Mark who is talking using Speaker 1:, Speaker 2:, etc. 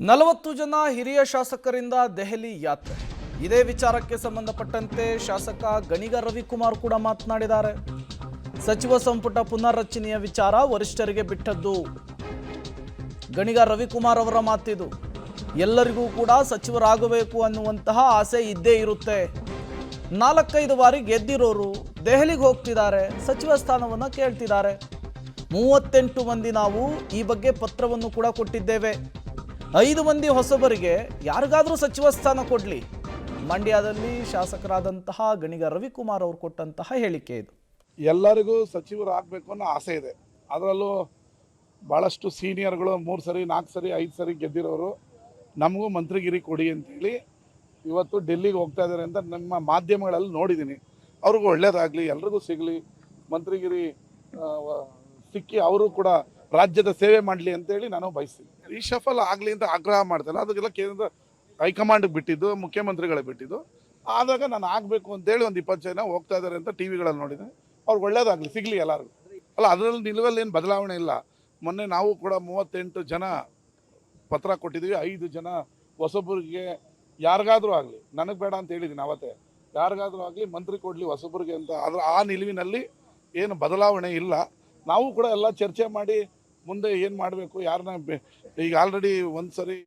Speaker 1: 40 ಜನ ಹಿರಿಯ ಶಾಸಕರಿಂದ ದೆಹಲಿ ಯಾತ್ರೆ. ಇದೇ ವಿಚಾರಕ್ಕೆ ಸಂಬಂಧಪಟ್ಟಂತೆ ಶಾಸಕ ಗಣಿಗ ರವಿಕುಮಾರ್ ಕೂಡ ಮಾತನಾಡಿದ್ದಾರೆ. ಸಚಿವ ಸಂಪುಟ ಪುನರ್ರಚನೆಯ ವಿಚಾರ ವರಿಷ್ಠರಿಗೆ ಬಿಟ್ಟದ್ದು. ಗಣಿಗ ರವಿಕುಮಾರ್ ಅವರ ಮಾತಿದು. ಎಲ್ಲರಿಗೂ ಕೂಡ ಸಚಿವರಾಗಬೇಕು ಅನ್ನುವಂತಹ ಆಸೆ ಇದ್ದೇ ಇರುತ್ತೆ. 4-5 ಬಾರಿ ಗೆದ್ದಿರೋರು ದೆಹಲಿಗೆ ಹೋಗ್ತಿದ್ದಾರೆ, ಸಚಿವ ಸ್ಥಾನವನ್ನು ಕೇಳ್ತಿದ್ದಾರೆ. 38 ಮಂದಿ ನಾವು ಈ ಬಗ್ಗೆ ಪತ್ರವನ್ನು ಕೂಡ ಕೊಟ್ಟಿದ್ದೇವೆ. 5 ಮಂದಿ ಹೊಸಬರಿಗೆ ಯಾರಿಗಾದರೂ ಸಚಿವ ಸ್ಥಾನ ಕೊಡಲಿ. ಮಂಡ್ಯದಲ್ಲಿ ಶಾಸಕರಾದಂತಹ ಗಣಿಗ ರವಿಕುಮಾರ್ ಅವರು ಕೊಟ್ಟಂತಹ ಹೇಳಿಕೆ ಇದು.
Speaker 2: ಎಲ್ಲರಿಗೂ ಸಚಿವರಾಗಬೇಕು ಅನ್ನೋ ಆಸೆ ಇದೆ. ಅದರಲ್ಲೂ ಭಾಳಷ್ಟು ಸೀನಿಯರ್ಗಳು 3 ಸರಿ 4 ಸರಿ 5 ಸರಿ ಗೆದ್ದಿರೋರು ನಮಗೂ ಮಂತ್ರಿಗಿರಿ ಕೊಡಿ ಅಂತೇಳಿ ಇವತ್ತು ಡೆಲ್ಲಿಗೆ ಹೋಗ್ತಾ ಇದ್ದಾರೆ ಅಂತ ನಮ್ಮ ಮಾಧ್ಯಮಗಳಲ್ಲಿ ನೋಡಿದ್ದೀನಿ. ಅವ್ರಿಗೂ ಒಳ್ಳೇದಾಗಲಿ, ಎಲ್ರಿಗೂ ಸಿಗಲಿ, ಮಂತ್ರಿಗಿರಿ ಸಿಕ್ಕಿ ಅವರು ಕೂಡ ರಾಜ್ಯದ ಸೇವೆ ಮಾಡಲಿ ಅಂತೇಳಿ ನಾನು ಬಯಸ್ತೀನಿ. ರೀಶಫಲ್ ಆಗಲಿ ಅಂತ ಆಗ್ರಹ ಮಾಡ್ತೇನೆ. ಅದಕ್ಕೆಲ್ಲ ಕೇಂದ್ರ ಹೈಕಮಾಂಡ್ಗೆ ಬಿಟ್ಟಿದ್ದು, ಮುಖ್ಯಮಂತ್ರಿಗಳೇ ಬಿಟ್ಟಿದ್ದು. ಆದಾಗ ನಾನು ಆಗಬೇಕು ಅಂತೇಳಿ ಒಂದು 20 ಜನ ಹೋಗ್ತಾ ಇದ್ದಾರೆ ಅಂತ ಟಿ ವಿಗಳಲ್ಲಿ ನೋಡಿದ್ದೀನಿ. ಅವ್ರಿಗೆ ಒಳ್ಳೇದಾಗಲಿ, ಸಿಗಲಿ ಎಲ್ಲರಿಗೂ. ಅಲ್ಲ, ಅದರಲ್ಲಿ ನಿಲುವಲ್ಲಿ ಏನು ಬದಲಾವಣೆ ಇಲ್ಲ. ಮೊನ್ನೆ ನಾವು ಕೂಡ 38 ಜನ ಪತ್ರ ಕೊಟ್ಟಿದ್ದೀವಿ. 5 ಜನ ಹೊಸಬರಿಗೆ ಯಾರಿಗಾದರೂ ಆಗಲಿ, ನನಗೆ ಬೇಡ ಅಂತ ಹೇಳಿದ್ದೀನಿ ಅವತ್ತೇ, ಯಾರಿಗಾದರೂ ಆಗಲಿ ಮಂತ್ರಿ ಕೊಡಲಿ ಹೊಸಬರಿಗೆ ಅಂತ. ಆದರೆ ಆ ನಿಲುವಿನಲ್ಲಿ ಏನು ಬದಲಾವಣೆ ಇಲ್ಲ. ನಾವು ಕೂಡ ಎಲ್ಲ ಚರ್ಚೆ ಮಾಡಿ ಮುಂದೆ ಏನು ಮಾಡಬೇಕು, ಯಾರನ್ನ ಈಗ ಆಲ್ರೆಡಿ 1 ಸರಿ